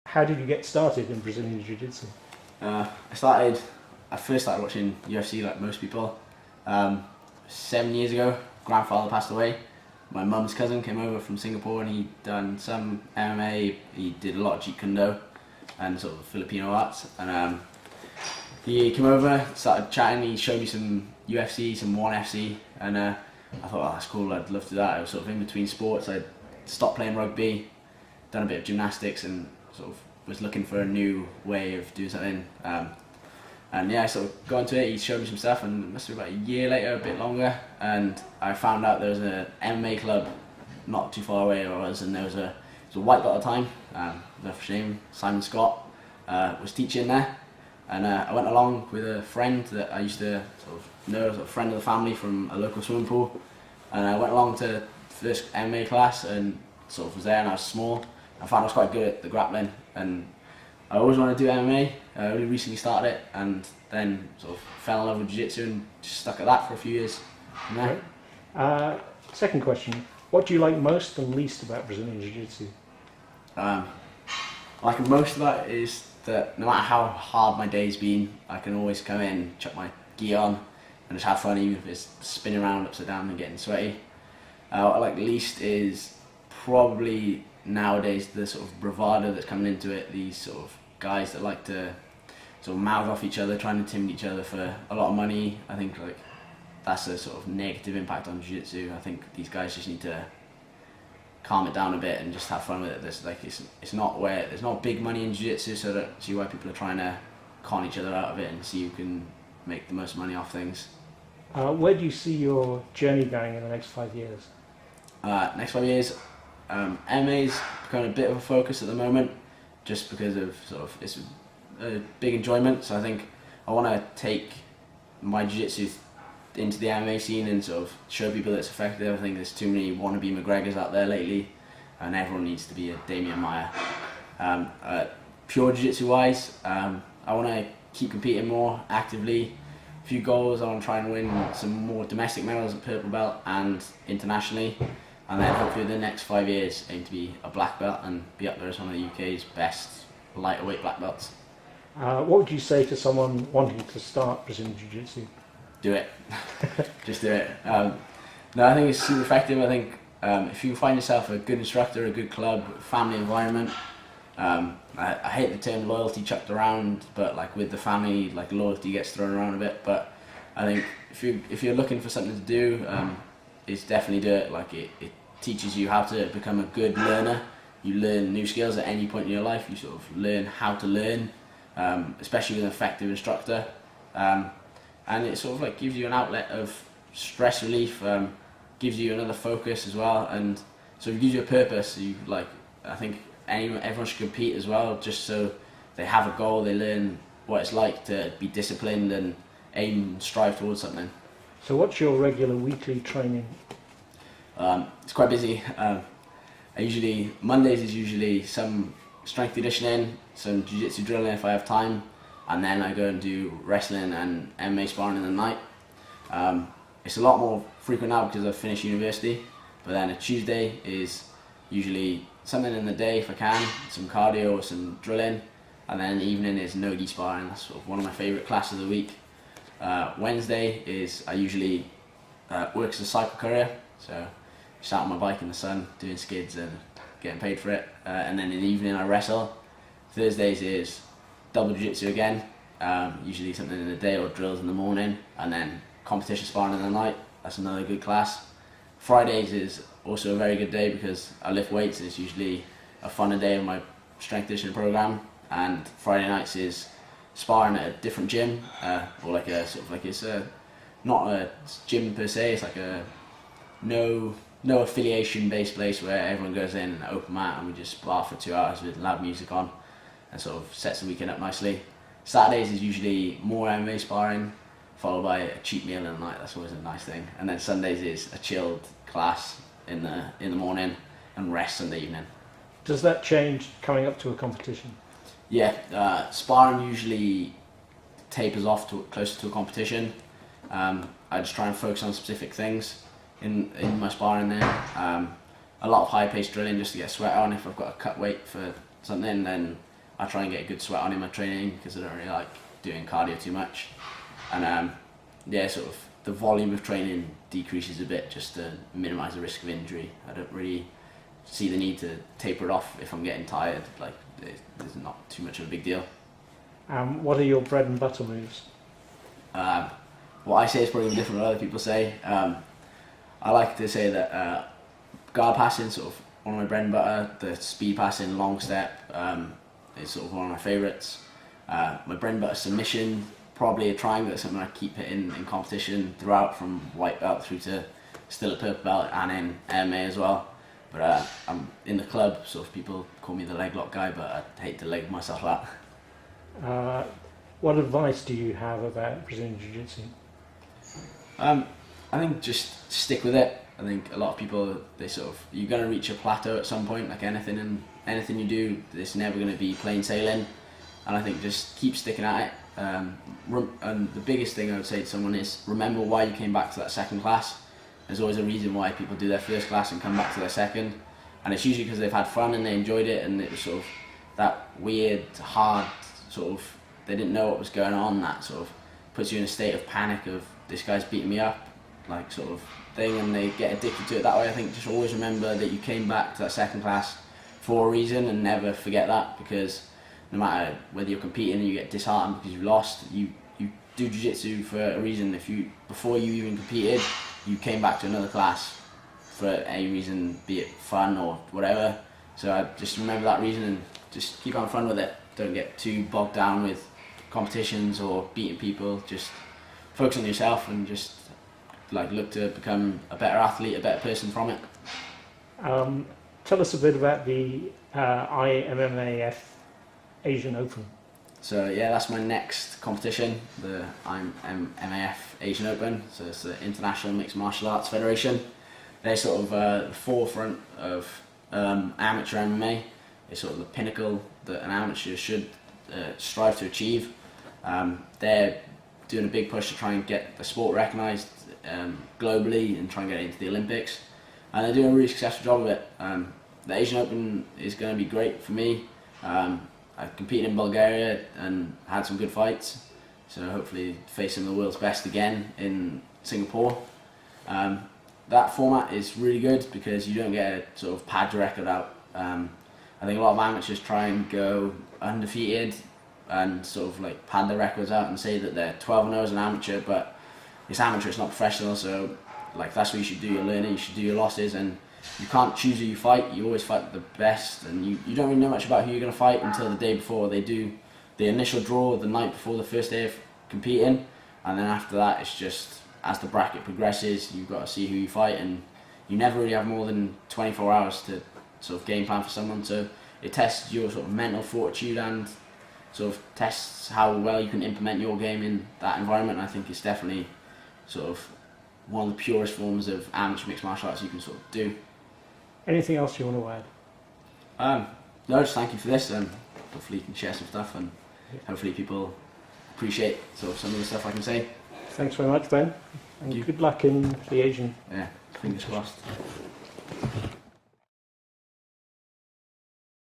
How did you get started in Brazilian Jiu Jitsu? I first started watching UFC like most people 7 years ago. Grandfather passed away. My mum's cousin came over from Singapore and he'd done some MMA. He did a lot of Jeet Kune Do and sort of Filipino arts. And he came over, started chatting. He showed me some UFC, some 1FC, and I thought, oh, that's cool. I'd love to do that. I was sort of in between sports. I'd stopped playing rugby, done a bit of gymnastics, and sort of was looking for a new way of doing something. And yeah, I sort of got into it. He showed me some stuff, and it must have been about a year later, a bit longer, and I found out there was an MMA club not too far away where I was, and there was a white belt at the time, no shame, Simon Scott was teaching there, and I went along with a friend that I used to sort of know as a friend of the family from a local swimming pool, and I went along to the first MMA class and sort of was there, and I was small. I found I was quite good at the grappling, and I always wanted to do MMA. I only recently started it, and then sort of fell in love with Jiu Jitsu and just stuck at that for a few years. Right. Second question, what do you like most and least about Brazilian Jiu Jitsu? Like most about it is that no matter how hard my day's been, I can always come in, chuck my gear on, and just have fun, even if it's spinning around upside down and getting sweaty. What I like least is probably nowadays the sort of bravado that's coming into it. These sort of guys that like to sort of mouth off each other, trying to intimidate each other for a lot of money. I think like that's a sort of negative impact on Jiu-Jitsu. I think these guys just need to calm it down a bit and just have fun with it. It's not where there's not big money in Jiu-Jitsu, so I don't see why people are trying to con each other out of it and see who can make the most money off things. Where do you see your journey going in the next 5 years? Next 5 years, MMA is becoming a bit of a focus at the moment, just because of sort of it's a big enjoyment. So I think I want to take my jiu-jitsu into the MMA scene and sort of show people that it's effective. I think there's too many wannabe McGregors out there lately, and everyone needs to be a Damian Maia. Pure jiu-jitsu wise, I want to keep competing more actively. A few goals, I want to try and win some more domestic medals at purple belt and internationally. And then hopefully in the next 5 years aim to be a black belt and be up there as one of the UK's best lightweight black belts. What would you say to someone wanting to start Brazilian Jiu Jitsu? Do it. Just do it. No, I think it's super effective. I think if you find yourself a good instructor, a good club, family environment, I hate the term loyalty chucked around, but like with the family, like loyalty gets thrown around a bit. But I think if you're looking for something to do, it's definitely do it. Like it teaches you how to become a good learner. You learn new skills at any point in your life. You sort of learn how to learn, especially with an effective instructor. And it sort of like gives you an outlet of stress relief, gives you another focus as well, and so it gives you a purpose. I think everyone should compete as well, just so they have a goal, they learn what it's like to be disciplined and aim and strive towards something. So what's your regular weekly training? It's quite busy. Mondays is usually some strength conditioning, some jiu-jitsu drilling if I have time, and then I go and do wrestling and MMA sparring in the night. It's a lot more frequent now because I've finished university, but then a Tuesday is usually something in the day if I can, some cardio or some drilling, and then the evening is no-gi sparring. That's sort of one of my favourite classes of the week. Wednesday is I usually work as a cycle courier, so just out on my bike in the sun doing skids and getting paid for it, and then in the evening I wrestle. Thursdays is double jiu-jitsu again, usually something in the day or drills in the morning, and then competition sparring in the night. That's another good class. Fridays is also a very good day because I lift weights, and it's usually a funner day of my strength conditioning program. And Friday nights is sparring at a different gym, or like a sort of like it's not a gym per se. It's like a no affiliation based place where everyone goes in an open mat and we just spar for 2 hours with loud music on, and sort of sets the weekend up nicely. Saturdays is usually more MMA sparring, followed by a cheat meal in the night. That's always a nice thing. And then Sundays is a chilled class in the morning and rest Sunday evening. Does that change coming up to a competition? Yeah, sparring usually tapers off to closer to a competition. I just try and focus on specific things in my sparring there. A lot of high-paced drilling just to get sweat on. If I've got to cut weight for something, then I try and get a good sweat on in my training because I don't really like doing cardio too much. And yeah, sort of the volume of training decreases a bit just to minimise the risk of injury. I don't really see the need to taper it off if I'm getting tired. Like, there's not too much of a big deal. What are your bread and butter moves? What I say is probably different from what other people say. I like to say that guard passing, sort of one of my bread and butter. The speed passing, long step, is sort of one of my favourites. My bread and butter submission, probably a triangle. That's something I keep hitting in competition throughout, from white belt through to still a purple belt and in MMA as well. But I'm in the club, sort of people call me the leg lock guy, but I hate to leg myself out. What advice do you have about Brazilian Jiu Jitsu? I think just stick with it. I think a lot of people, you're going to reach a plateau at some point, like anything you do, it's never going to be plain sailing. And I think just keep sticking at it. And the biggest thing I would say to someone is remember why you came back to that second class. There's always a reason why people do their first class and come back to their second. And it's usually because they've had fun and they enjoyed it, and it was sort of that weird, hard, sort of, they didn't know what was going on, that sort of puts you in a state of panic of, this guy's beating me up, like sort of thing, and they get addicted to it that way. I think just always remember that you came back to that second class for a reason, and never forget that, because no matter whether you're competing and you get disheartened because you lost, you do jiu-jitsu for a reason. Before you even competed, you came back to another class for any reason, be it fun or whatever. So I just remember that reason and just keep having fun with it. Don't get too bogged down with competitions or beating people. Just focus on yourself and just like look to become a better athlete, a better person from it. Tell us a bit about the IMMAF Asian Open. So yeah, that's my next competition, the IMMAF Asian Open. So it's the International Mixed Martial Arts Federation. They're sort of the forefront of amateur MMA. It's sort of the pinnacle that an amateur should strive to achieve. They're doing a big push to try and get the sport recognised globally and try and get it into the Olympics. And they're doing a really successful job of it. The Asian Open is going to be great for me. I competed in Bulgaria and had some good fights, so hopefully face some of the world's best again in Singapore. That format is really good because you don't get a sort of pad your record out. I think a lot of amateurs try and go undefeated and sort of like pad their records out and say that they're 12-0 as an amateur, but it's amateur, it's not professional, so like that's where you should do your learning, you should do your losses, and you can't choose who you fight, you always fight the best, and you don't really know much about who you're going to fight until the day before. They do the initial draw the night before the first day of competing, and then after that it's just, as the bracket progresses, you've got to see who you fight, and you never really have more than 24 hours to sort of game plan for someone, so it tests your sort of mental fortitude and sort of tests how well you can implement your game in that environment. I think it's definitely sort of one of the purest forms of amateur mixed martial arts you can sort of do. Anything else you want to add? No, just thank you for this, and hopefully you can share some stuff, and hopefully people appreciate sort of some of the stuff I can say. Thanks very much, Ben. And good luck in the Asian. Yeah, fingers crossed.